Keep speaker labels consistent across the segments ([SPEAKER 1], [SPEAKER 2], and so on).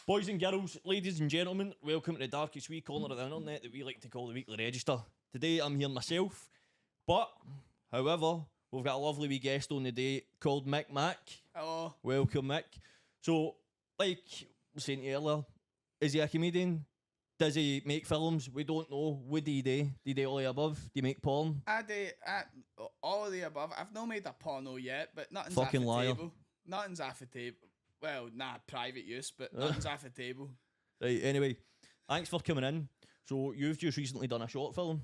[SPEAKER 1] Boys and girls, ladies and gentlemen, welcome to the darkest wee corner of the internet that we like to call the Weekly Register. Today I'm here myself, but, however, we've got a lovely wee guest on the day called Mick.
[SPEAKER 2] Hello.
[SPEAKER 1] Welcome, Mick. So, like I was saying to you earlier, is he a comedian? Does he make films? We don't know. What do you do? Do you do all the above? Do you make porn?
[SPEAKER 2] I do all of the above. I've not made a porno yet, but nothing's
[SPEAKER 1] Fucking
[SPEAKER 2] off the
[SPEAKER 1] liar.
[SPEAKER 2] table. Nothing's off the table. Well, private use, but nothing's off the table.
[SPEAKER 1] Right, anyway, thanks for coming in. So, you've just recently done a short film.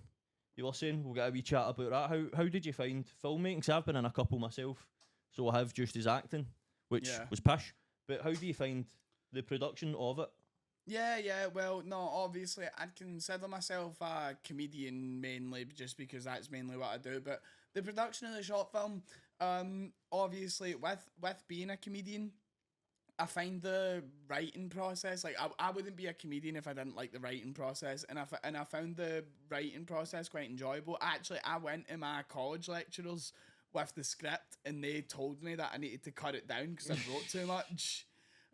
[SPEAKER 1] You were saying, we'll get a wee chat about that. How did you find filmmaking? 'Cause I've been in a couple myself, so I have just as acting, which was pish. But how do you find the production of it?
[SPEAKER 2] Yeah. Well, no, obviously, I'd consider myself a comedian mainly, just because that's mainly what I do. But the production of the short film, obviously, with being a comedian, I find the writing process, like I wouldn't be a comedian if I didn't like the writing process, and I found the writing process quite enjoyable. Actually, I went to my college lecturers with the script, and they told me that I needed to cut it down because I wrote too much.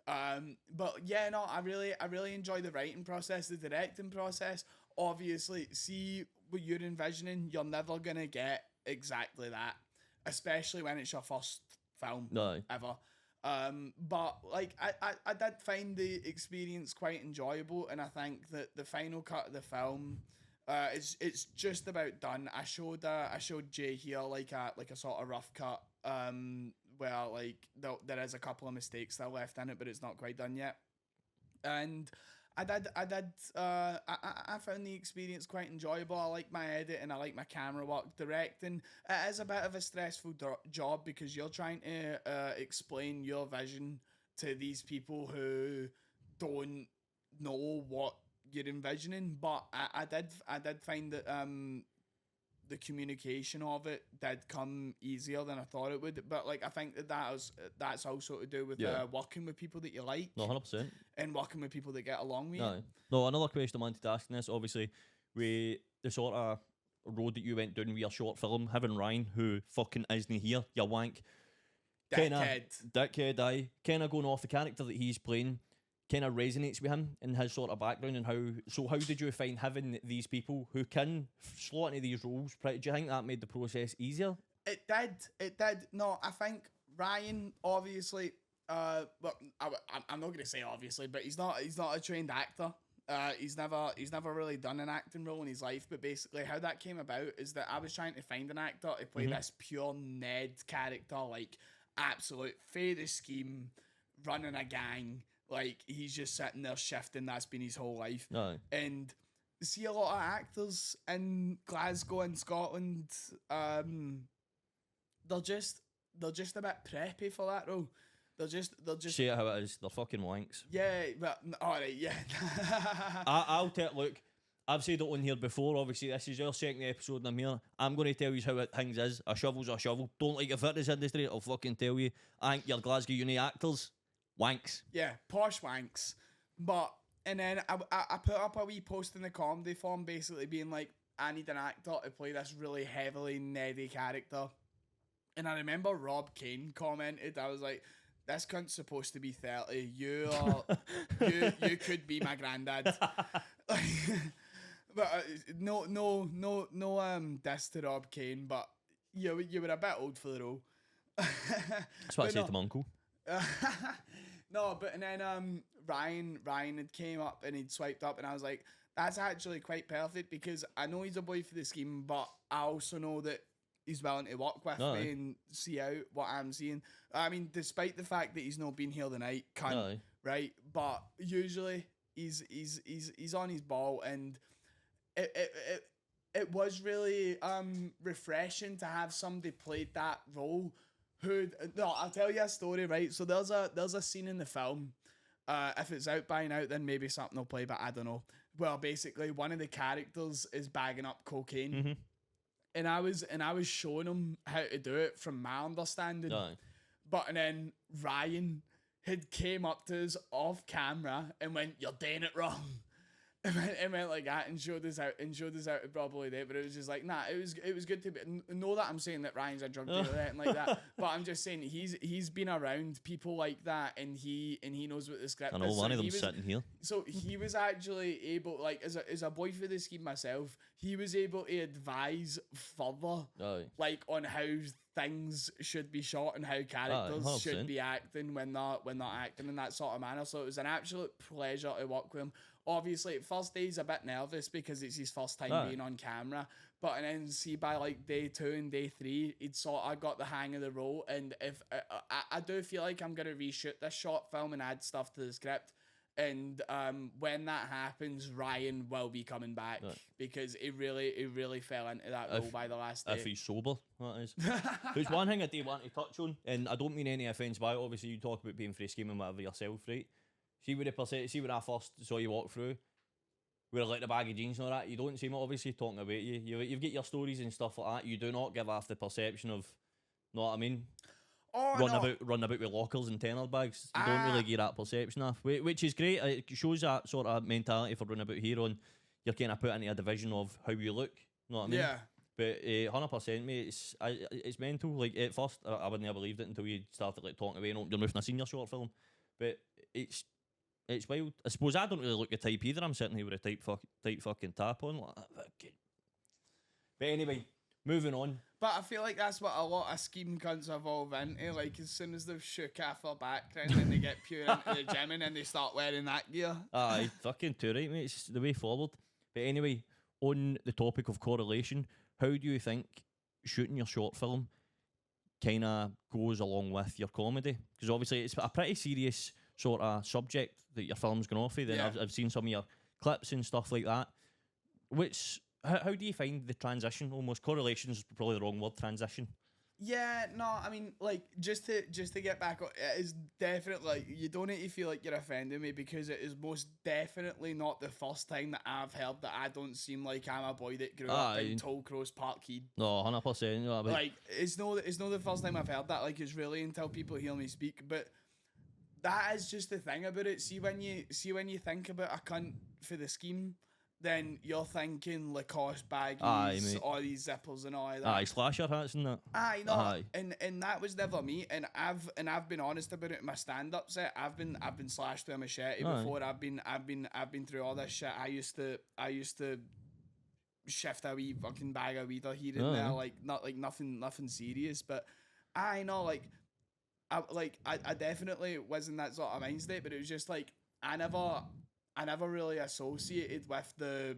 [SPEAKER 2] But yeah, no, I really enjoy the writing process, the directing process. Obviously, see what you're envisioning, you're never gonna get exactly that, especially when it's your first film ever. But like I did find the experience quite enjoyable, and I think that the final cut of the film, it's just about done. I showed Jay here like a sort of rough cut, where like there is a couple of mistakes still left in it, but it's not quite done yet. And I found the experience quite enjoyable. I like my edit and I like my camera work. Directing, it is a bit of a stressful job because you're trying to explain your vision to these people who don't know what you're envisioning. But I did find that the communication of it did come easier than I thought it would. But like I think that's also to do with working with people that you like.
[SPEAKER 1] No, 100%.
[SPEAKER 2] And working with people that get along with you.
[SPEAKER 1] No, another question I wanted to ask in this, obviously, with the sort of road that you went down with your short film, having Ryan, who fucking isn't here, you wank. Dickhead, aye. Kind of going off the character that he's playing, kind of resonates with him and his sort of background and how did you find having these people who can slot into these roles? Do you think that made the process easier?
[SPEAKER 2] It did. No, I think Ryan, obviously, well, I'm not going to say obviously, but he's not a trained actor. He's never really done an acting role in his life, but basically how that came about is that I was trying to find an actor to play this pure Ned character, like absolute fade scheme, running a gang. Like, he's just sitting there shifting. That's been his whole life.
[SPEAKER 1] No.
[SPEAKER 2] And see a lot of actors in Glasgow and Scotland, they're just a bit preppy for that role. They're just
[SPEAKER 1] say it how it is. They're fucking wanks.
[SPEAKER 2] Yeah, but alright, yeah.
[SPEAKER 1] I'll tell. Look, I've said it on here before. Obviously, this is your second episode, and I'm here. I'm going to tell you how things is. A shovel's a shovel. Don't like a fitness industry. I'll fucking tell you. I think your Glasgow Uni actors. Wanks.
[SPEAKER 2] Yeah, posh wanks. And then I put up a wee post in the comedy form basically being like, I need an actor to play this really heavily Neddy character. And I remember Rob Kane commented, I was like, this cunt's supposed to be 30. You could be my granddad. But no diss to Rob Kane, but you were a bit old for the role.
[SPEAKER 1] That's what I said to my uncle.
[SPEAKER 2] No, but and then Ryan had came up and he'd swiped up, and I was like, that's actually quite perfect because I know he's a boy for the scheme, but I also know that he's willing to work with me and see out what I'm seeing. I mean, despite the fact that he's not been here tonight, right? But usually he's on his ball, and it was really refreshing to have somebody played that role. I'll tell you a story, right? So there's a scene in the film. If it's out by now, then maybe something will play, but I don't know. Well, basically, one of the characters is bagging up cocaine, and I was showing him how to do it from my understanding. But and then Ryan had came up to us off camera and went, "You're doing it wrong," it went like that and showed us out to probably there, but it was just like, nah, it was good to know that I'm saying that Ryan's a drug dealer and like that, but I'm just saying he's been around people like that, and he knows what the script
[SPEAKER 1] I know
[SPEAKER 2] is.
[SPEAKER 1] one of them sitting here.
[SPEAKER 2] So he was actually able, like, as a boy for the scheme myself, he was able to advise further, like, on how things should be shot and how characters should be acting when they're acting in that sort of manner. So it was an absolute pleasure to work with him. Obviously, at first day he's a bit nervous because it's his first time being on camera, but and then see by like day 2 and day 3, he'd sort of got the hang of the role. And if I do feel like I'm gonna reshoot this short film and add stuff to the script, and when that happens, Ryan will be coming back because he really fell into that role by the last day.
[SPEAKER 1] If he's sober, that is. There's one thing I do want to touch on, and I don't mean any offence by it. Obviously, you talk about being free scheming whatever yourself, right? See when I first saw you walk through, with like the baggy jeans and all that, you don't seem obviously talking about you. You've got your stories and stuff like that. You do not give off the perception of, know what I mean? Run about with lockers and tenor bags. You don't really get that perception off, which is great. It shows that sort of mentality for running about here on. You're kind of put into a division of how you look. Know what I mean? Yeah. But 100%, mate, it's mental. Like at first, I wouldn't have believed it until you started like talking away and opened your mouth and I seen your short film. But it's wild. I suppose I don't really look the type either. I'm sitting here with a tight fucking top on. Like, but anyway, moving on.
[SPEAKER 2] But I feel like that's what a lot of scheme cunts evolve into. Like, as soon as they've shook off their background and they get pure into the gym and then they start wearing that gear.
[SPEAKER 1] Aye, fucking too right, mate. It's the way forward. But anyway, on the topic of correlation, how do you think shooting your short film kind of goes along with your comedy? Because obviously it's a pretty serious sort of subject that your film's going off of. Then I've seen some of your clips and stuff like that. How do you find the transition? Almost correlation is probably the wrong word. Transition.
[SPEAKER 2] Yeah, no, I mean, like, just to get back, it is definitely, like, you don't need to feel like you're offending me because it is most definitely not the first time that I've heard that I don't seem like I'm a boy that grew up in Tollcross Parkhead.
[SPEAKER 1] No, 100%. No,
[SPEAKER 2] like, it's no the first time I've heard that. Like, it's really until people hear me speak. But that is just the thing about it. See when you think about a cunt for the scheme, then you're thinking Lacoste baggies, all these zippers and all that.
[SPEAKER 1] Aye, slasher hats and that.
[SPEAKER 2] Aye, no, aye. And that was never me. And I've been honest about it in my stand-up set. I've been slashed with a machete before. I've been through all this shit. I used to shift a wee fucking bag of weed here and there, like nothing serious. But I know, like I definitely was in that sort of mind state. But it was just like I never really associated with the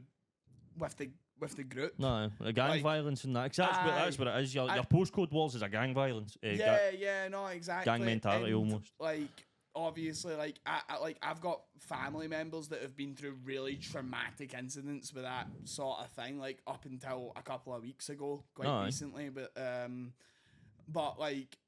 [SPEAKER 2] group.
[SPEAKER 1] No, the gang violence and that. Cause that's what it is. Your postcode wars is a gang violence.
[SPEAKER 2] No, exactly.
[SPEAKER 1] Gang mentality almost.
[SPEAKER 2] Like, obviously, like I've got family members that have been through really traumatic incidents with that sort of thing. Like up until a couple of weeks ago, quite recently. But like.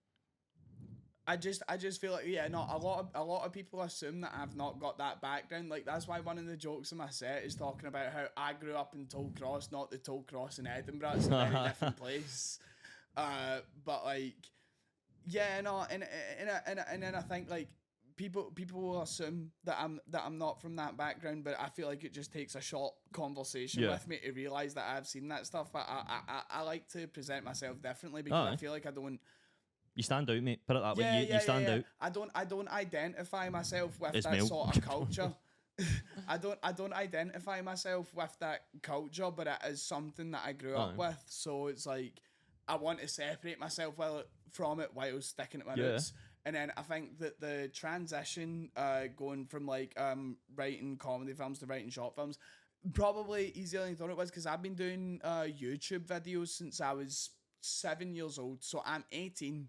[SPEAKER 2] I just feel like a lot of people assume that I've not got that background. Like that's why one of the jokes in my set is talking about how I grew up in Tollcross, not the Tollcross in Edinburgh. It's a very different place. But like, and then I think like people will assume that I'm not from that background, but I feel like it just takes a short conversation with me to realise that I've seen that stuff. But I like to present myself differently because I feel like I don't.
[SPEAKER 1] You stand out, mate. Put it that way. You stand out.
[SPEAKER 2] I don't identify myself with that sort of culture. I don't identify myself with that culture, but it is something that I grew up with. So it's like I want to separate myself from it while sticking to my roots. And then I think that the transition going from like writing comedy films to writing short films probably easier than I thought it was because I've been doing YouTube videos since I was 7 years old, so I'm 18,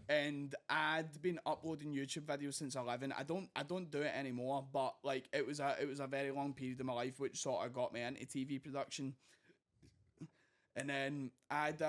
[SPEAKER 2] and I'd been uploading YouTube videos since 11. I don't do it anymore, but like it was a very long period of my life which sort of got me into TV production. And then I'd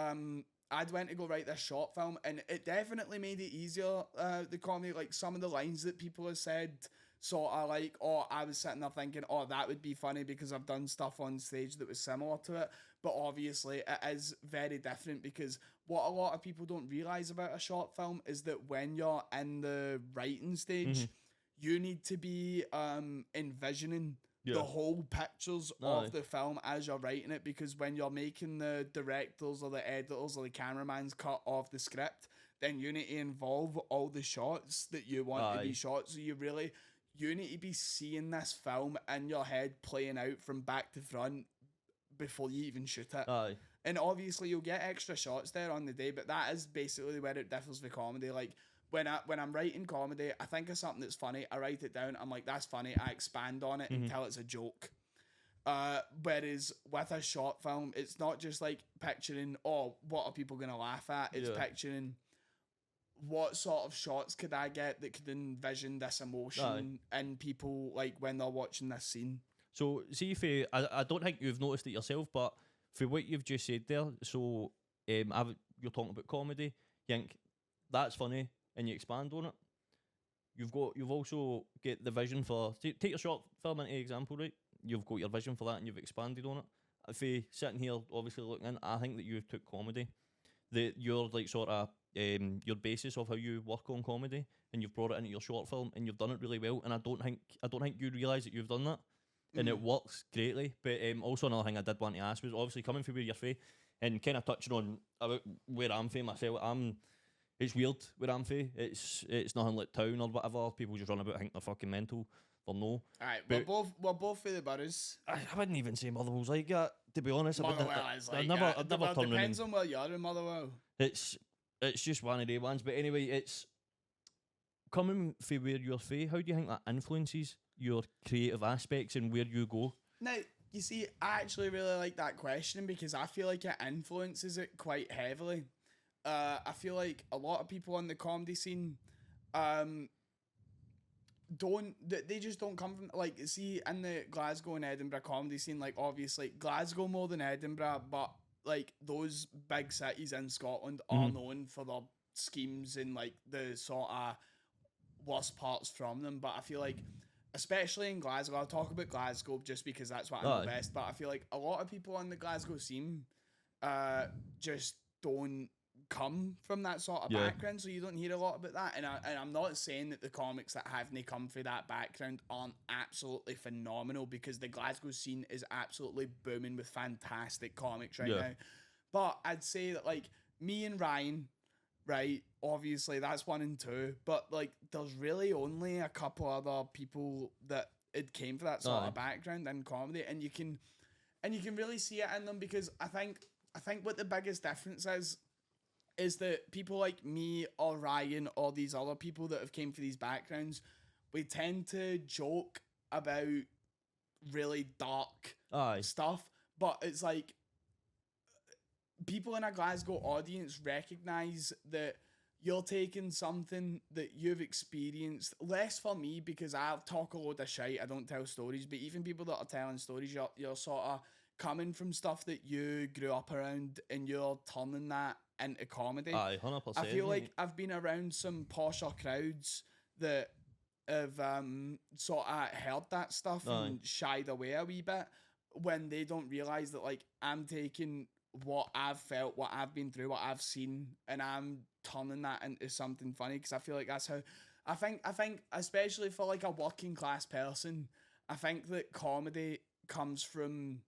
[SPEAKER 2] went to go write this short film, and it definitely made it easier. The comedy, like some of the lines that people have said, sort of like, I was sitting there thinking, that would be funny because I've done stuff on stage that was similar to it. But obviously it is very different because what a lot of people don't realise about a short film is that when you're in the writing stage, you need to be envisioning the whole pictures
[SPEAKER 1] Aye.
[SPEAKER 2] of the film as you're writing it, because when you're making the directors or the editors or the cameraman's cut of the script, then you need to involve all the shots that you want to be shot. So you need to be seeing this film in your head playing out from back to front before you even shoot it.
[SPEAKER 1] Aye.
[SPEAKER 2] And obviously you'll get extra shots there on the day, but that is basically where it differs with comedy. Like when I'm writing comedy, I think of something that's funny, I write it down, I'm like, that's funny, I expand on it until it's a joke. Whereas with a short film, it's not just like picturing, oh, what are people gonna laugh at? It's picturing what sort of shots could I get that could envision this emotion in people, like when they're watching this scene.
[SPEAKER 1] So see if I don't think you've noticed it yourself, but for what you've just said there, so you're talking about comedy, you think that's funny and you expand on it. You've also get the vision for take your short film into example, right? You've got your vision for that and you've expanded on it. If you sitting here obviously looking in, I think that you took comedy, your like sort of your basis of how you work on comedy, and you've brought it into your short film and you've done it really well. And I don't think you realise that you've done that. And it works greatly. But also another thing I did want to ask was obviously coming from where you're from and kind of touching on about where I'm from myself. It's weird where I'm from. It's nothing like town or whatever. People just run about, think they're fucking mental. They're no.
[SPEAKER 2] Alright, we're both for the boroughs.
[SPEAKER 1] I wouldn't even say Motherwell's like that, to be honest.
[SPEAKER 2] Motherwell is like
[SPEAKER 1] I've never turned
[SPEAKER 2] depends on where you are in Motherwell.
[SPEAKER 1] It's just one of the ones. But anyway, it's coming from where you're from. How do you think that influences your creative aspects and where you go?
[SPEAKER 2] Now, you see, I actually really like that question because I feel like it influences it quite heavily. I feel like a lot of people on the comedy scene they just don't come from, like, see, in the Glasgow and Edinburgh comedy scene, like, obviously Glasgow more than Edinburgh, but like those big cities in Scotland are known for their schemes and like the sort of worst parts from them. But I feel like especially in Glasgow, I'll talk about Glasgow just because that's what I know best, but I feel like a lot of people on the Glasgow scene just don't come from that sort of background, so you don't hear a lot about that. And I'm not saying that the comics that haven't come from that background aren't absolutely phenomenal, because the Glasgow scene is absolutely booming with fantastic comics right now. But I'd say that like me and Ryan, right, obviously that's 1 and 2, but like there's really only a couple other people that it came for that sort of background in comedy, and you can really see it in them, because I think what the biggest difference is that people like me or Ryan or these other people that have came for these backgrounds, we tend to joke about really dark stuff, but it's like people in a Glasgow audience recognise that you're taking something that you've experienced, less for me because I talk a load of shite, I don't tell stories, but even people that are telling stories, you're sort of coming from stuff that you grew up around and you're turning that into comedy.
[SPEAKER 1] Aye, 100%.
[SPEAKER 2] I feel like I've been around some posher crowds that have sort of heard that stuff and shied away a wee bit when they don't realise that like I'm taking what I've felt, what I've been through, what I've seen, and I'm turning that into something funny, because I feel like that's how I think especially for like a working class person, I think that comedy comes from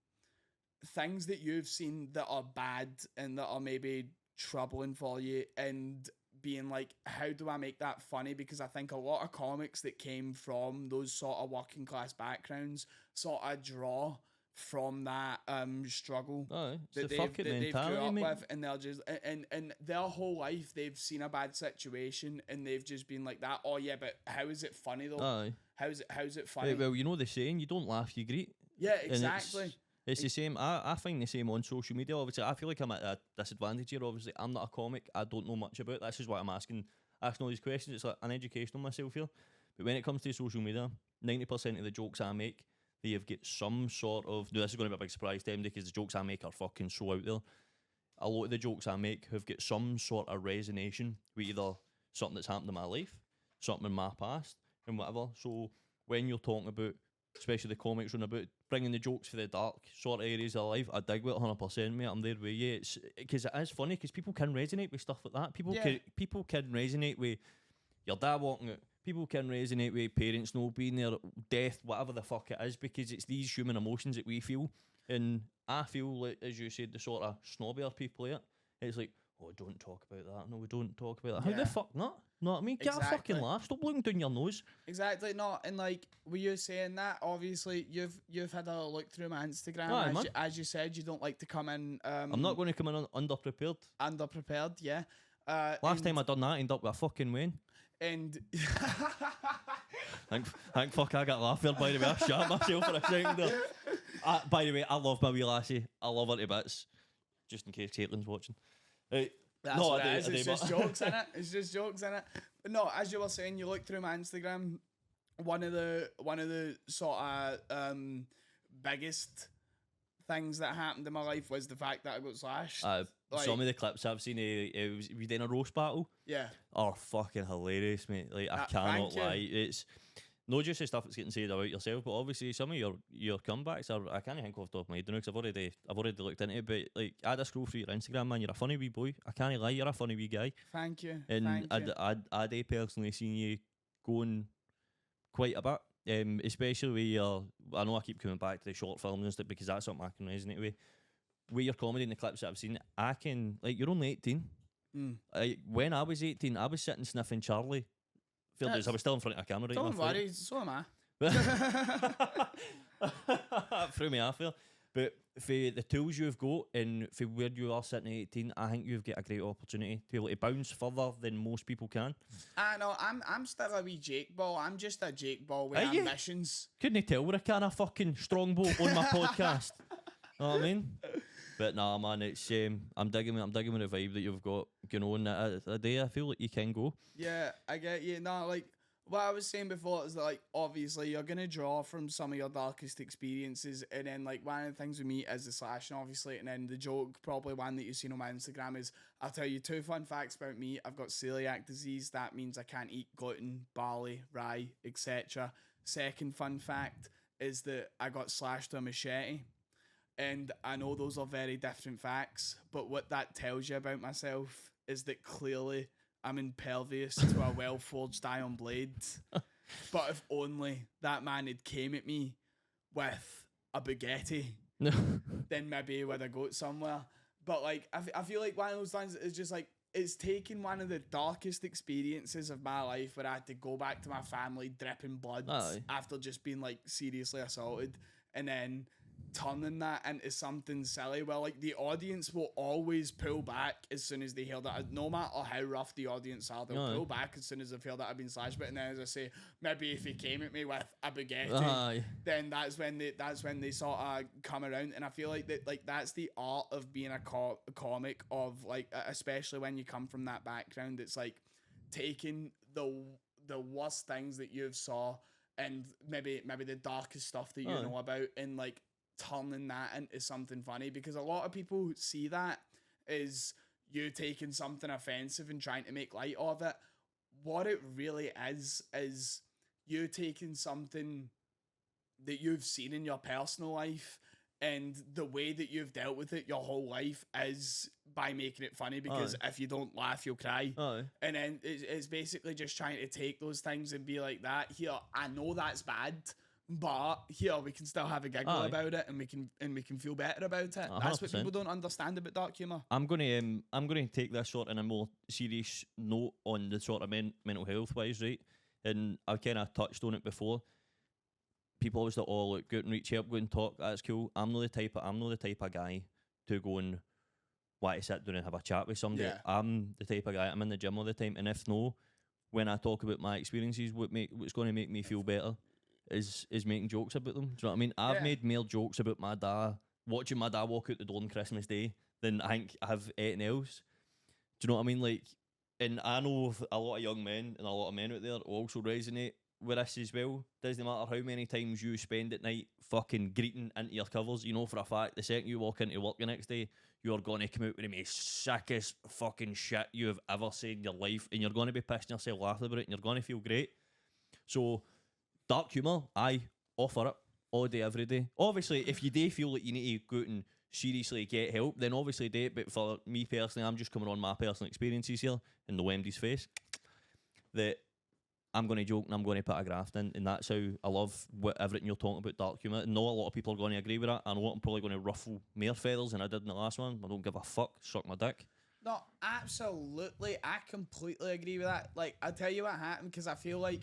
[SPEAKER 2] things that you've seen that are bad and that are maybe troubling for you, and being like, how do I make that funny? Because I think a lot of comics that came from those sort of working class backgrounds sort of draw from that struggle that they've grew up with, and they'll just and their whole life they've seen a bad situation and they've just been like that. Oh yeah, but how is it funny though? How's it funny?
[SPEAKER 1] Well, you know the saying, you don't laugh, you greet.
[SPEAKER 2] Yeah, exactly.
[SPEAKER 1] It's the same. I find the same on social media. Obviously, I feel like I'm at a disadvantage here. Obviously, I'm not a comic. I don't know much about this. Is why I'm asking all these questions. It's like an education on myself here. But when it comes to social media, 90% of the jokes I make, they have got some sort of... Now, this is going to be a big surprise to them, because the jokes I make are fucking so out there. A lot of the jokes I make have got some sort of resonation with either something that's happened in my life, something in my past, and whatever. So when you're talking about, especially the comics run about bringing the jokes for the dark sort of areas of life, I dig with 100%, mate. I'm there with you. It's because it is funny, because people can resonate with stuff like that. People can resonate with your dad walking out people can resonate with parents not being there, death, whatever the fuck it is, because it's these human emotions that we feel. And I feel like, as you said, the sort of snobbier people here, it's like, oh, don't talk about that. No, we don't talk about that.
[SPEAKER 2] Yeah.
[SPEAKER 1] How the fuck not? Know what I mean? Get a fucking laugh. Stop looking down your nose.
[SPEAKER 2] Exactly, no, and like, were you saying that? Obviously, you've had a look through my Instagram.
[SPEAKER 1] Aye,
[SPEAKER 2] as you said, you don't like to come in.
[SPEAKER 1] I'm not going to come in underprepared.
[SPEAKER 2] Underprepared, yeah.
[SPEAKER 1] Last time I done that, I ended up with a fucking win.
[SPEAKER 2] And
[SPEAKER 1] thank fuck I got laughed there, by the way. I shot myself for a second there. By the way, I love my wee lassie. I love her to bits. Just in case Caitlin's watching. Right.
[SPEAKER 2] That's
[SPEAKER 1] no,
[SPEAKER 2] what it is. It's just jokes in it. It's just jokes in it. But no, as you were saying, you look through my Instagram. One of the sort of biggest things that happened in my life was the fact that I got slashed.
[SPEAKER 1] Some of the clips I've seen, we did a roast battle.
[SPEAKER 2] Yeah.
[SPEAKER 1] Are fucking hilarious, mate. Like, I cannot lie. It's not just the stuff that's getting said about yourself, but obviously some of your comebacks are, I can't think off the top of my head because I've already looked into it. But like, I had a scroll through your Instagram, man. You're a funny wee boy. I can't lie, you're a funny wee guy.
[SPEAKER 2] Thank you.
[SPEAKER 1] And I'd personally seen you going quite a bit. Especially with your, I know I keep coming back to the short films and stuff because that's something I can resonate with. With your comedy in the clips that I've seen, I can, like, you're only 18. When I was 18, I was sitting sniffing Charlie. I was still in front of a camera right now.
[SPEAKER 2] Don't worry, so am I.
[SPEAKER 1] Threw me off there. But for the tools you've got and for where you are sitting at 18, I think you've got a great opportunity to be able to bounce further than most people can.
[SPEAKER 2] I know, I'm still a wee Jake Ball. I'm just a Jake Ball with ambitions.
[SPEAKER 1] Couldn't you tell we're a kind of fucking strongbow on my podcast? Know what I mean? But nah, man, it's I'm digging with the vibe that you've got going on. A day I feel like you can go.
[SPEAKER 2] Yeah, I get you. No, like what I was saying before is that, like, obviously you're gonna draw from some of your darkest experiences, and then like one of the things with me is the slashing, obviously, and then the joke, probably one that you've seen on my Instagram, is I'll tell you 2 fun facts about me. I've got celiac disease. That means I can't eat gluten, barley, rye, etc. Second fun fact is that I got slashed with a machete. And I know those are very different facts, but what that tells you about myself is that clearly I'm impervious to a well-forged iron blade. But if only that man had came at me with a baguette, then maybe he would have got somewhere. But like, I feel like one of those things is just like, it's taken one of the darkest experiences of my life where I had to go back to my family dripping blood after just being like seriously assaulted, and then turning that into something silly. Well, like, the audience will always pull back as soon as they hear that. No matter how rough the audience are, they'll pull back as soon as they feel that I've been slashed. But then, as I say, maybe if he came at me with a baguette, then that's when they sort of come around. And I feel like that's the art of being a comic, of like, especially when you come from that background. It's like taking the worst things that you've saw and maybe the darkest stuff that you know about, and like turning that into something funny, because a lot of people see that as you taking something offensive and trying to make light of it. What it really is you taking something that you've seen in your personal life, and the way that you've dealt with it your whole life is by making it funny, because if you don't laugh, you'll cry. And then it's basically just trying to take those things and be like, that here, I know that's bad, but here we can still have a giggle about it, and we can feel better about it. 100%. That's what people don't understand about dark humour.
[SPEAKER 1] I'm gonna take this sort in a more serious note on the sort of mental health wise, right? And I've kind of touched on it before. People always thought, oh, look, go and reach help, go and talk. That's cool. I'm not the type of guy to go and want to sit down and have a chat with somebody.
[SPEAKER 2] Yeah.
[SPEAKER 1] I'm the type of guy, I'm in the gym all the time, and if no, when I talk about my experiences, what's going to make me feel better is making jokes about them. Do you know what I mean? I've made more jokes about my dad, watching my dad walk out the door on Christmas Day, than I think I have anything else. Do you know what I mean? Like, and I know a lot of young men and a lot of men out there also resonate with this as well. Doesn't matter how many times you spend at night fucking greeting into your covers, you know for a fact the second you walk into work the next day, you're going to come out with the most sickest fucking shit you have ever said in your life, and you're going to be pissing yourself laughing about it, and you're going to feel great. So dark humour, I offer it all day, every day. Obviously, if you do feel like you need to go out and seriously get help, then obviously do it. But for me personally, I'm just coming on my personal experiences here in the Wendy's face. That I'm going to joke and I'm going to put a graft in, and that's how I love everything you're talking about, dark humour. Not a lot of people are going to agree with that. I know I'm probably going to ruffle more feathers than I did in the last one. I don't give a fuck. Suck my dick.
[SPEAKER 2] No, absolutely. I completely agree with that. Like, I'll tell you what happened, because I feel like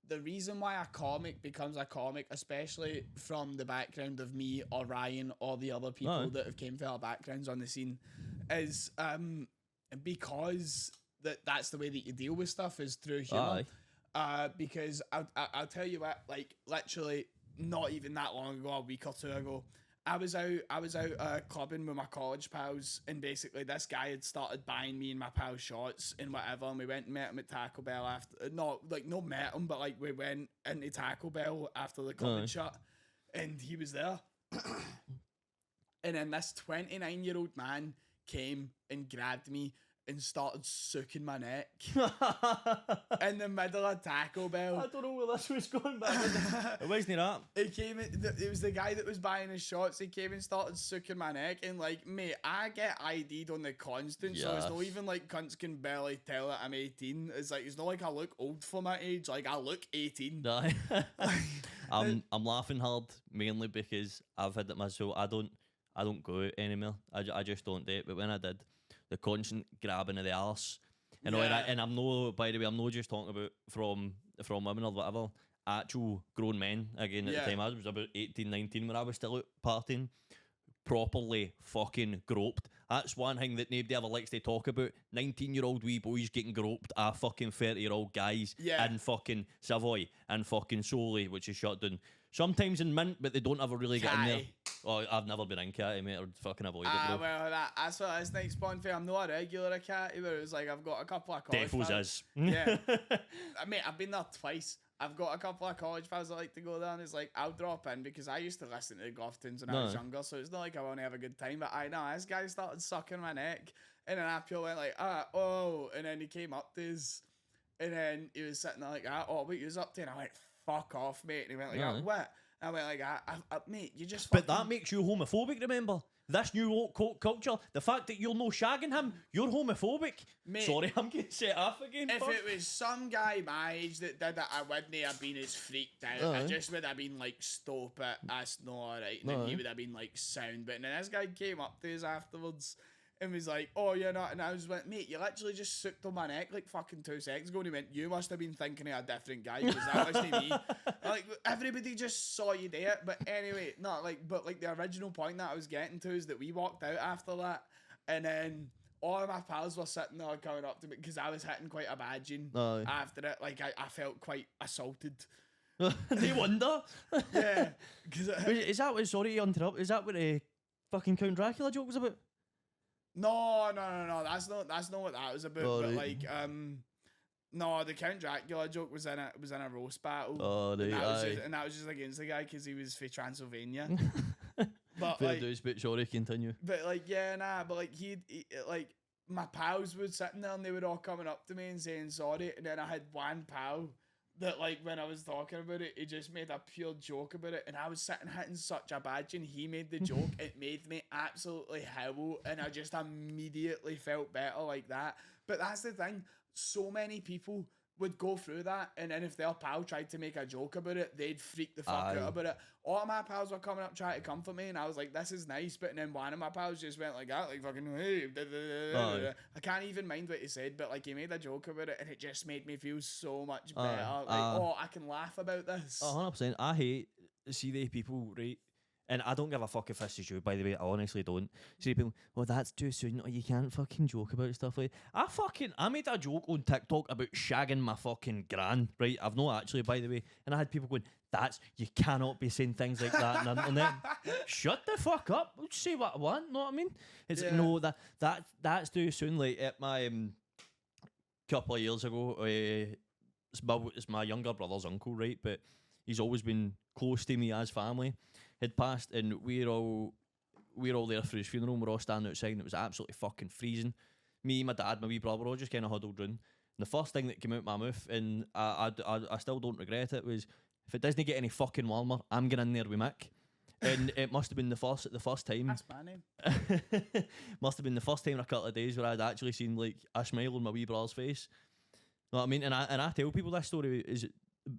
[SPEAKER 2] the reason why a comic becomes a comic, especially from the background of me or Ryan or the other people that have came from our backgrounds on the scene, is because that's the way that you deal with stuff, is through humour. Because I'll tell you what, like, literally not even that long ago, a week or two ago, I was out clubbing with my college pals, and basically this guy had started buying me and my pals shots and whatever, and we went and met him at Taco Bell after, not met him, but like we went into Taco Bell after the club had shut, and he was there. And then this 29-year-old man came and grabbed me and started sucking my neck in the middle of Taco Bell.
[SPEAKER 1] I don't know where this was going, but it wasn't that.
[SPEAKER 2] It was the guy that was buying his shots. He came and started sucking my neck, and like, mate, I get ID'd on the constant, so it's not even like cunts can barely tell that I'm 18. It's like, it's not like I look old for my age. Like, I look 18.
[SPEAKER 1] I'm laughing hard mainly because I've had it myself. I don't go out anymore. I just don't do it. But when I did, the constant grabbing of the arse, and all that. And I'm no, by the way, I'm not just talking about from women or whatever. Actual grown men. Again, at the time I was about 18, 19 when I was still out partying, properly fucking groped. That's one thing that nobody ever likes to talk about. 19-year-old wee boys getting groped at fucking 30-year-old guys in fucking Savoy and fucking Soli, which is shut down. Sometimes in Mint, but they don't ever really get in there. Oh, I've never been in Catty, mate. I'd fucking avoid it, bro.
[SPEAKER 2] Well, that's what this next point for. I'm not a regular at Catty, but it was like, I've got a couple of college
[SPEAKER 1] Defos
[SPEAKER 2] pals.
[SPEAKER 1] is.
[SPEAKER 2] Yeah. I mean, I've been there twice. I've got a couple of college pals that like to go there, and it's like, I'll drop in, because I used to listen to the Goth tunes when I was younger, so it's not like I want to have a good time, but I know, this guy started sucking my neck, and then I pure went like, and then he came up to us, and then he was sitting there like, what you was up to? And I went, fuck off, mate. And he went like, what? I went like, mate, you just fucking...
[SPEAKER 1] But that makes you homophobic, remember? This new woke culture, the fact that you're no shagging him, you're homophobic. Mate, sorry, I'm getting set off again.
[SPEAKER 2] If it was some guy my age that did it, I wouldn't have been as freaked out. I just would have been like, stop it, that's not alright. And then he would have been like, sound. But then this guy came up to us afterwards and was like, oh, you're not. And I was like, mate, you literally just sucked on my neck like fucking 2 seconds ago. And he went, you must have been thinking of a different guy, because that wasn't me. Like, everybody just saw you do it. But anyway, but the original point that I was getting to is that we walked out after that, and then all of my pals were sitting there coming up to me, because I was hitting quite a badging after it. Like, I felt quite assaulted.
[SPEAKER 1] No wonder.
[SPEAKER 2] Yeah.
[SPEAKER 1] Is that what, sorry to interrupt, is that what the fucking Count Dracula joke was about?
[SPEAKER 2] No, that's not what that was about. But like, no, the Count Dracula joke was in a roast battle. And that was just against the guy because he was for Transylvania. But
[SPEAKER 1] fair dues, but sorry, continue.
[SPEAKER 2] But like, but like he like, my pals were sitting there and they were all coming up to me and saying sorry, and then I had one pal that, like, when I was talking about it, he just made a pure joke about it, and I was sitting hitting such a badge, and he made the joke. It made me absolutely howl, and I just immediately felt better like that. But that's the thing, so many people would go through that, and then if their pal tried to make a joke about it, they'd freak the fuck out about it. All my pals were coming up trying to comfort me, and I was like, this is nice, but then one of my pals just went like that, like fucking, hey, I can't even mind what he said, but like, he made a joke about it, and it just made me feel so much better. I can laugh about this.
[SPEAKER 1] 100%. I hate see the people, right? And I don't give a fuck if this is you, by the way. I honestly don't. See people, well, that's too soon. Or you can't fucking joke about stuff like that. I made a joke on TikTok about shagging my fucking gran, right? I've not actually, by the way. And I had people going, you cannot be saying things like that on the internet. Shut the fuck up. I'll say what I want, know what I mean? It's no, that's too soon. Like, at my couple of years ago, it's my younger brother's uncle, right? But he's always been close to me as family. Had passed, and we're all there for his funeral, and we're all standing outside, and it was absolutely fucking freezing. Me, my dad, my wee brother, all just kind of huddled round. And the first thing that came out my mouth, and I still don't regret it, was, if it doesn't get any fucking warmer, I'm getting in there with Mick. And it must have been the first time.
[SPEAKER 2] That's my name.
[SPEAKER 1] Must have been the first time in a couple of days where I'd actually seen like a smile on my wee brother's face. know what I mean? And I tell people this story is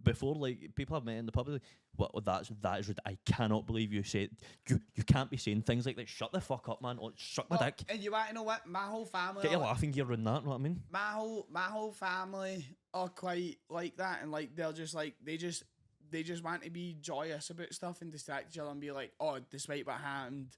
[SPEAKER 1] before, like people have met in the pub. Like, what that is I cannot believe you said you can't be saying things like that. Shut the fuck up, man. Or suck my dick.
[SPEAKER 2] And you want to know what? My whole family.
[SPEAKER 1] Get your laughing gear around that. Know what I mean?
[SPEAKER 2] My whole family are quite like that, and like they'll just like they just want to be joyous about stuff and distract each other and be like, oh, despite what happened,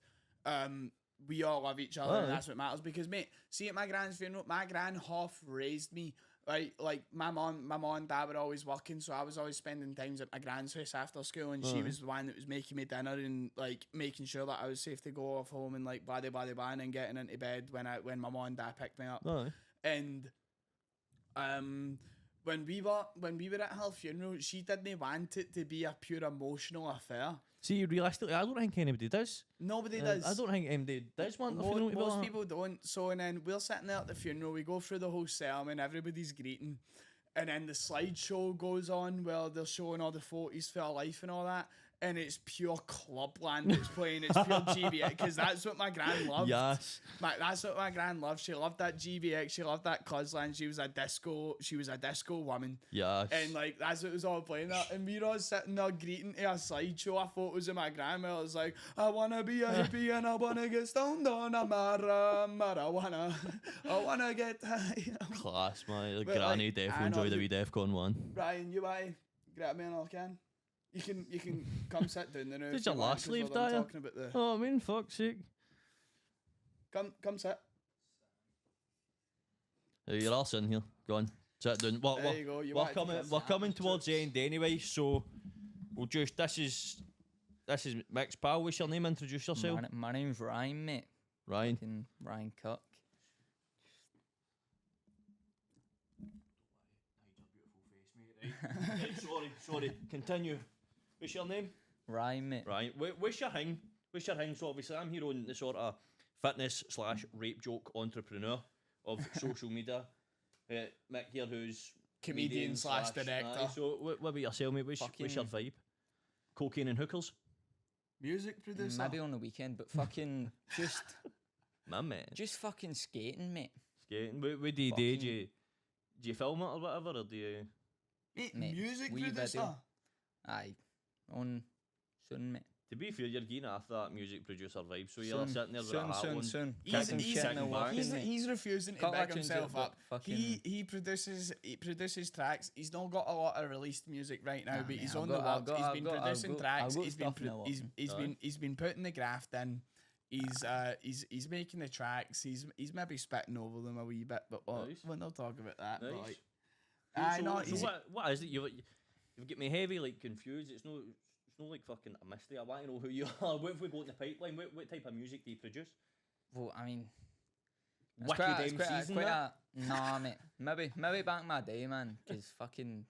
[SPEAKER 2] we all love each other, and that's what matters. Because mate, see at my grand's funeral, my gran half raised me. Right, like my mom and dad were always working, so I was always spending times at my grand's house after school, and she was the one that was making me dinner and like making sure that I was safe to go off home and like blah blah and then getting into bed when my mom and dad picked me up. And when we were at her funeral, she didn't want it to be a pure emotional affair.
[SPEAKER 1] See, realistically, I don't think anybody does.
[SPEAKER 2] Nobody does.
[SPEAKER 1] I don't think anybody does want the funeral.
[SPEAKER 2] Most people don't. So, and then we're sitting there at the funeral, we go through the whole sermon, everybody's greeting, and then the slideshow goes on where they're showing all the photos for her life and all that, and it's pure clubland that's playing. It's pure GBX, because that's what my gran loved.
[SPEAKER 1] Yes.
[SPEAKER 2] That's what my gran loved. She loved that GBX. She loved that Cluzland. She was a disco woman.
[SPEAKER 1] Yes.
[SPEAKER 2] And like that's what was all playing that. And we were all sitting there greeting to a slideshow of photos of my gran. Where I was like, I wanna be a hippie and I wanna get stoned on a marijuana. I wanna get high.
[SPEAKER 1] Class, man. Like,
[SPEAKER 2] But,
[SPEAKER 1] granny
[SPEAKER 2] like,
[SPEAKER 1] definitely
[SPEAKER 2] I know
[SPEAKER 1] enjoy the
[SPEAKER 2] you-
[SPEAKER 1] wee Defcon 1.
[SPEAKER 2] Brian, you buy grab me and I can. You can come sit down there now.
[SPEAKER 1] Did
[SPEAKER 2] if
[SPEAKER 1] your
[SPEAKER 2] you want,
[SPEAKER 1] last
[SPEAKER 2] 'cause
[SPEAKER 1] leave,
[SPEAKER 2] we're done
[SPEAKER 1] Dyer?
[SPEAKER 2] talking about the.
[SPEAKER 1] Oh, I mean, fuck's sake.
[SPEAKER 2] Come sit.
[SPEAKER 1] You're all sitting here. Go on. Sit down.
[SPEAKER 2] There you go. You wanted to
[SPEAKER 1] We're
[SPEAKER 2] come
[SPEAKER 1] coming
[SPEAKER 2] sit.
[SPEAKER 1] towards the end anyway, so we'll just this is Mick's pal. What's your name? Introduce yourself.
[SPEAKER 3] My name's Ryan, mate.
[SPEAKER 1] Ryan.
[SPEAKER 3] Fucking Ryan Cook.
[SPEAKER 1] Sorry. Continue. What's your name?
[SPEAKER 3] Ryan, mate.
[SPEAKER 1] Right. What's your thing? So obviously I'm here on the sort of fitness / rape joke entrepreneur of social media. Mick here, who's
[SPEAKER 2] Comedian / director.
[SPEAKER 1] So what about yourself, mate? What's your vibe? Cocaine and hookers?
[SPEAKER 2] Music producer.
[SPEAKER 3] Maybe on the weekend, but fucking just
[SPEAKER 1] My man.
[SPEAKER 3] just fucking skating, mate.
[SPEAKER 1] Skating. What do you do? Do you film it or whatever, or do you...
[SPEAKER 2] Mate,
[SPEAKER 3] Mate,
[SPEAKER 2] music
[SPEAKER 3] wee
[SPEAKER 2] producer.
[SPEAKER 3] video. Aye. On soon, mate.
[SPEAKER 1] To be fair, you're getting after that music producer vibe, so you're sitting there with a hat on.
[SPEAKER 3] Soon.
[SPEAKER 2] He's-
[SPEAKER 3] Kicking
[SPEAKER 2] he's-
[SPEAKER 3] shit in the walking, mate.
[SPEAKER 2] He's refusing to
[SPEAKER 3] Can't
[SPEAKER 2] big
[SPEAKER 3] actually
[SPEAKER 2] himself
[SPEAKER 3] do it,
[SPEAKER 2] up.
[SPEAKER 3] but
[SPEAKER 2] He produces tracks. He's not got a lot of released music right now,
[SPEAKER 3] Nah,
[SPEAKER 2] but
[SPEAKER 3] mate,
[SPEAKER 2] he's
[SPEAKER 3] I've
[SPEAKER 2] on
[SPEAKER 3] got-
[SPEAKER 2] the
[SPEAKER 3] I've
[SPEAKER 2] work.
[SPEAKER 3] got-
[SPEAKER 2] He's
[SPEAKER 3] I've
[SPEAKER 2] been
[SPEAKER 3] got-
[SPEAKER 2] producing
[SPEAKER 3] I've got-
[SPEAKER 2] tracks.
[SPEAKER 3] I've got
[SPEAKER 2] He's been
[SPEAKER 3] stuff in the walking.
[SPEAKER 2] he's been putting the graft in. He's making the tracks. He's maybe spitting over them a wee bit, but
[SPEAKER 1] Nice.
[SPEAKER 2] we'll not talk about that. But
[SPEAKER 1] Nice.
[SPEAKER 2] like, I know.
[SPEAKER 1] So what is it? You've got me heavy, like confused. It's no like fucking a mystery. I want to know who you are. What have we got in the pipeline? What type of music do you produce?
[SPEAKER 3] Well, I mean,
[SPEAKER 1] Wicked MCs and that?
[SPEAKER 3] Nah, mate. Maybe back in my day, man. Because fucking,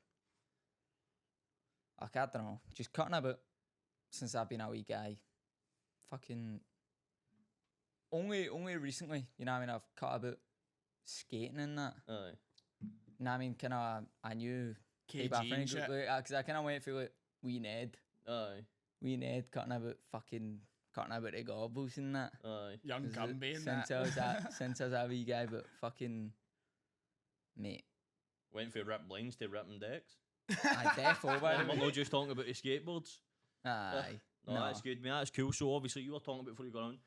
[SPEAKER 3] like, I don't know. Just cutting about since I've been a wee guy. Fucking, only recently, you know what I mean? I've cut about skating and that.
[SPEAKER 1] Aye.
[SPEAKER 3] You know what I mean? Kind of, I knew
[SPEAKER 2] KG
[SPEAKER 3] my
[SPEAKER 2] and
[SPEAKER 3] friends
[SPEAKER 2] shit.
[SPEAKER 3] because I kind of went for like wee Ned cutting about the gobbles and that.
[SPEAKER 1] Aye.
[SPEAKER 2] Young
[SPEAKER 3] Is it-
[SPEAKER 2] Gumby and
[SPEAKER 3] since
[SPEAKER 2] that.
[SPEAKER 3] I was a wee guy, but fucking mate,
[SPEAKER 1] Went from ripping lines to ripping decks.
[SPEAKER 3] I defo by the
[SPEAKER 1] We're
[SPEAKER 3] way.
[SPEAKER 1] not just talking about the skateboards.
[SPEAKER 3] Aye,
[SPEAKER 1] No, that's good, man. That's cool. So obviously you were talking about before you got on,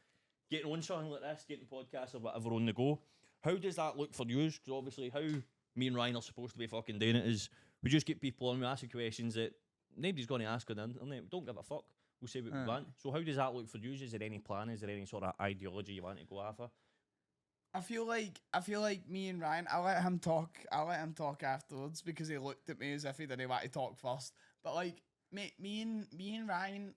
[SPEAKER 1] getting on something like this, getting podcasts or whatever on the go. How does that look for you? Because obviously how me and Ryan are supposed to be fucking doing it is we just get people on, we ask questions that nobody's going to ask on the internet. We don't give a fuck. We'll say what we want. So how does that look for you? Is there any plan? Is there any sort of ideology you want to go after?
[SPEAKER 2] I feel like me and Ryan. I'll let him talk afterwards because he looked at me as if he didn't want to talk first. But like me and Ryan,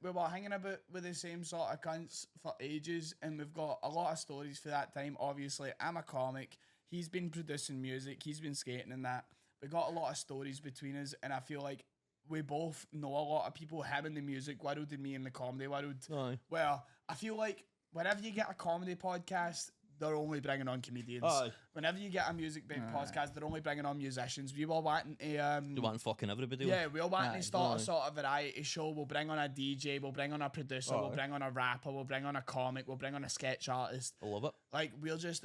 [SPEAKER 2] we were hanging about with the same sort of cunts for ages, and we've got a lot of stories for that time. Obviously, I'm a comic. He's been producing music. He's been skating and that. We got a lot of stories between us, and I feel like we both know a lot of people. Him in the music world and me in the comedy world.
[SPEAKER 1] Aye.
[SPEAKER 2] Well, I feel like whenever you get a comedy podcast, they're only bringing on comedians.
[SPEAKER 1] Aye.
[SPEAKER 2] Whenever you get a music-based podcast, they're only bringing on musicians. We were wanting to
[SPEAKER 1] You want fucking everybody.
[SPEAKER 2] yeah, we all want
[SPEAKER 3] Aye.
[SPEAKER 2] to start
[SPEAKER 1] Aye.
[SPEAKER 2] a sort of variety show. We'll bring on a DJ, we'll bring on a producer, we'll
[SPEAKER 1] Aye.
[SPEAKER 2] bring on a rapper, we'll bring on a comic, we'll bring on a sketch artist.
[SPEAKER 1] I love it.
[SPEAKER 2] Like we'll just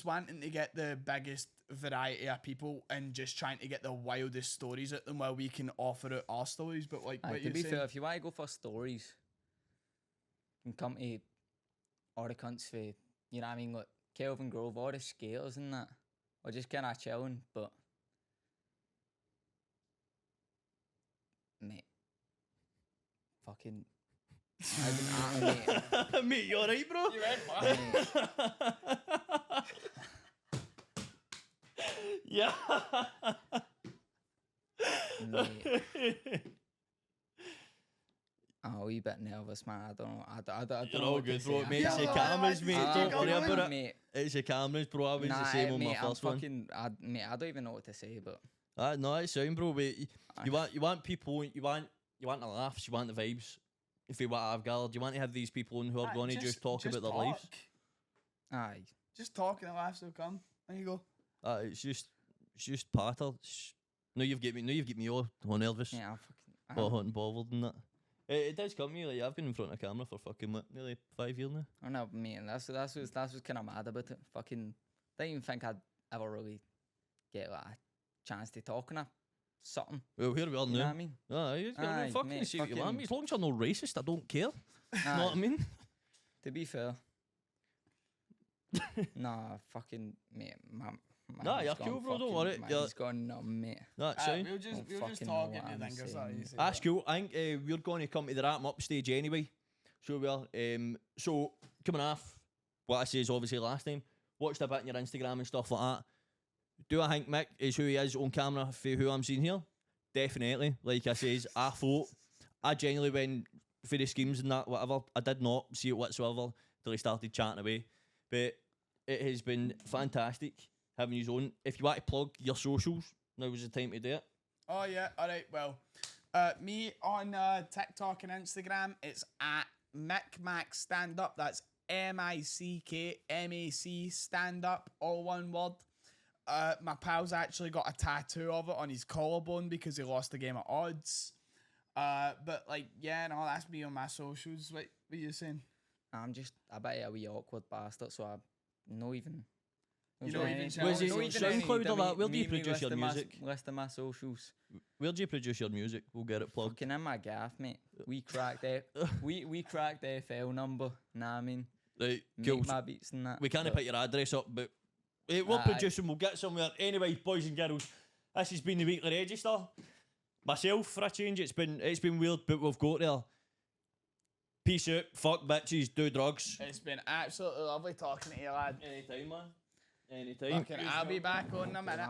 [SPEAKER 2] wanting to get the biggest variety of people and just trying to get the wildest stories at them while we can offer out our stories. But like
[SPEAKER 3] Aye,
[SPEAKER 2] what
[SPEAKER 3] to
[SPEAKER 2] you're
[SPEAKER 3] be
[SPEAKER 2] saying,
[SPEAKER 3] fair, if you want to go for stories, you can come to all the cunts for, you know what I mean, like Kelvin Grove, all the skaters and that, or just kind of chilling, but mate, fucking, I've been at mate.
[SPEAKER 1] Mate, you alright, bro?
[SPEAKER 2] you went, man.
[SPEAKER 1] Yeah.
[SPEAKER 3] Mate. I'm a wee bit nervous, man. I don't know. I don't
[SPEAKER 1] You're
[SPEAKER 3] know
[SPEAKER 1] all
[SPEAKER 3] what to
[SPEAKER 1] good,
[SPEAKER 3] say.
[SPEAKER 1] bro. Mate, it's the
[SPEAKER 2] Yeah,
[SPEAKER 1] cameras, mate.
[SPEAKER 2] I
[SPEAKER 1] Don't
[SPEAKER 2] know,
[SPEAKER 1] worry about it.
[SPEAKER 3] Mate.
[SPEAKER 1] It's the cameras, bro. I was the same on my
[SPEAKER 3] mate,
[SPEAKER 1] first one.
[SPEAKER 3] mate, I don't even know what to say, but
[SPEAKER 1] No, it's sound, bro. But you want people. You want the laughs. You want the vibes. If you want to have gathered, you want to have these people in who are going to just talk about their lives.
[SPEAKER 3] aye.
[SPEAKER 2] Just talk and the laughs will come. There you go.
[SPEAKER 1] It's just patter. No, you've get me all nervous.
[SPEAKER 3] Yeah,
[SPEAKER 1] All hot and bothered and that. It does come to me, like I've been in front of camera for fucking what, nearly 5 years now.
[SPEAKER 3] I know, mate. That's what's kind of mad about it. Fucking, didn't even think I'd ever really get like a chance to talk on something.
[SPEAKER 1] Well, here we are
[SPEAKER 3] You know what
[SPEAKER 1] now.
[SPEAKER 3] I mean?
[SPEAKER 1] You fucking
[SPEAKER 3] mate,
[SPEAKER 1] see what you want.
[SPEAKER 3] fucking-
[SPEAKER 1] As long as you're no racist, I don't care. You know what I
[SPEAKER 3] Aye,
[SPEAKER 1] mean?
[SPEAKER 3] to be fair, nah, fucking mate, man.
[SPEAKER 1] Nah, you're cool, bro, don't worry, you're-
[SPEAKER 3] He's gone numb, mate.
[SPEAKER 1] That's sound.
[SPEAKER 2] We'll just
[SPEAKER 3] fucking
[SPEAKER 2] talk
[SPEAKER 3] know
[SPEAKER 2] and
[SPEAKER 3] what
[SPEAKER 2] you
[SPEAKER 3] I'm
[SPEAKER 2] think of
[SPEAKER 3] saying.
[SPEAKER 2] something.
[SPEAKER 1] That's cool. I think we're going to come to the wrap up stage anyway. So we are. So coming off what I say is obviously last time. Watched a bit on your Instagram and stuff like that. Do I think Mick is who he is on camera for who I'm seeing here? Definitely. Like I says, I thought I genuinely went for the schemes and that whatever. I did not see it whatsoever till he started chatting away. But it has been fantastic having his own. If you want to plug your socials, now was the time to do it.
[SPEAKER 2] Oh yeah, all right. Well, me on TikTok and Instagram, it's at Mick Stand Up. That's MICKMAC Stand Up, all one word. My pal's actually got a tattoo of it on his collarbone because he lost a game of odds. But like, yeah, no, that's me on my socials. What are you saying?
[SPEAKER 3] I'm just a bit of a wee awkward bastard, so I'm no even.
[SPEAKER 2] You don't even shout
[SPEAKER 1] Was
[SPEAKER 2] on
[SPEAKER 1] it
[SPEAKER 2] socials?
[SPEAKER 1] SoundCloud or that? Where do you produce
[SPEAKER 3] list
[SPEAKER 1] your
[SPEAKER 3] of my-
[SPEAKER 1] music?
[SPEAKER 3] List of my socials.
[SPEAKER 1] Where do you produce your music? We'll get it plugged.
[SPEAKER 3] Fucking in my gaff, mate. We cracked the we cracked the FL number. Nah, I mean,
[SPEAKER 1] Right, cool.
[SPEAKER 3] make my beats and that.
[SPEAKER 1] We can't
[SPEAKER 3] but
[SPEAKER 1] put your address up, but we'll
[SPEAKER 3] Aye.
[SPEAKER 1] produce and we'll get somewhere. Anyway, boys and girls, this has been the weekly register. Myself, for a change, it's been weird, but we've got there. Peace out, fuck bitches, do drugs.
[SPEAKER 2] It's been absolutely lovely talking to you, lad.
[SPEAKER 1] Anytime, man. Anytime.
[SPEAKER 2] Fucking, I'll be back on in a minute.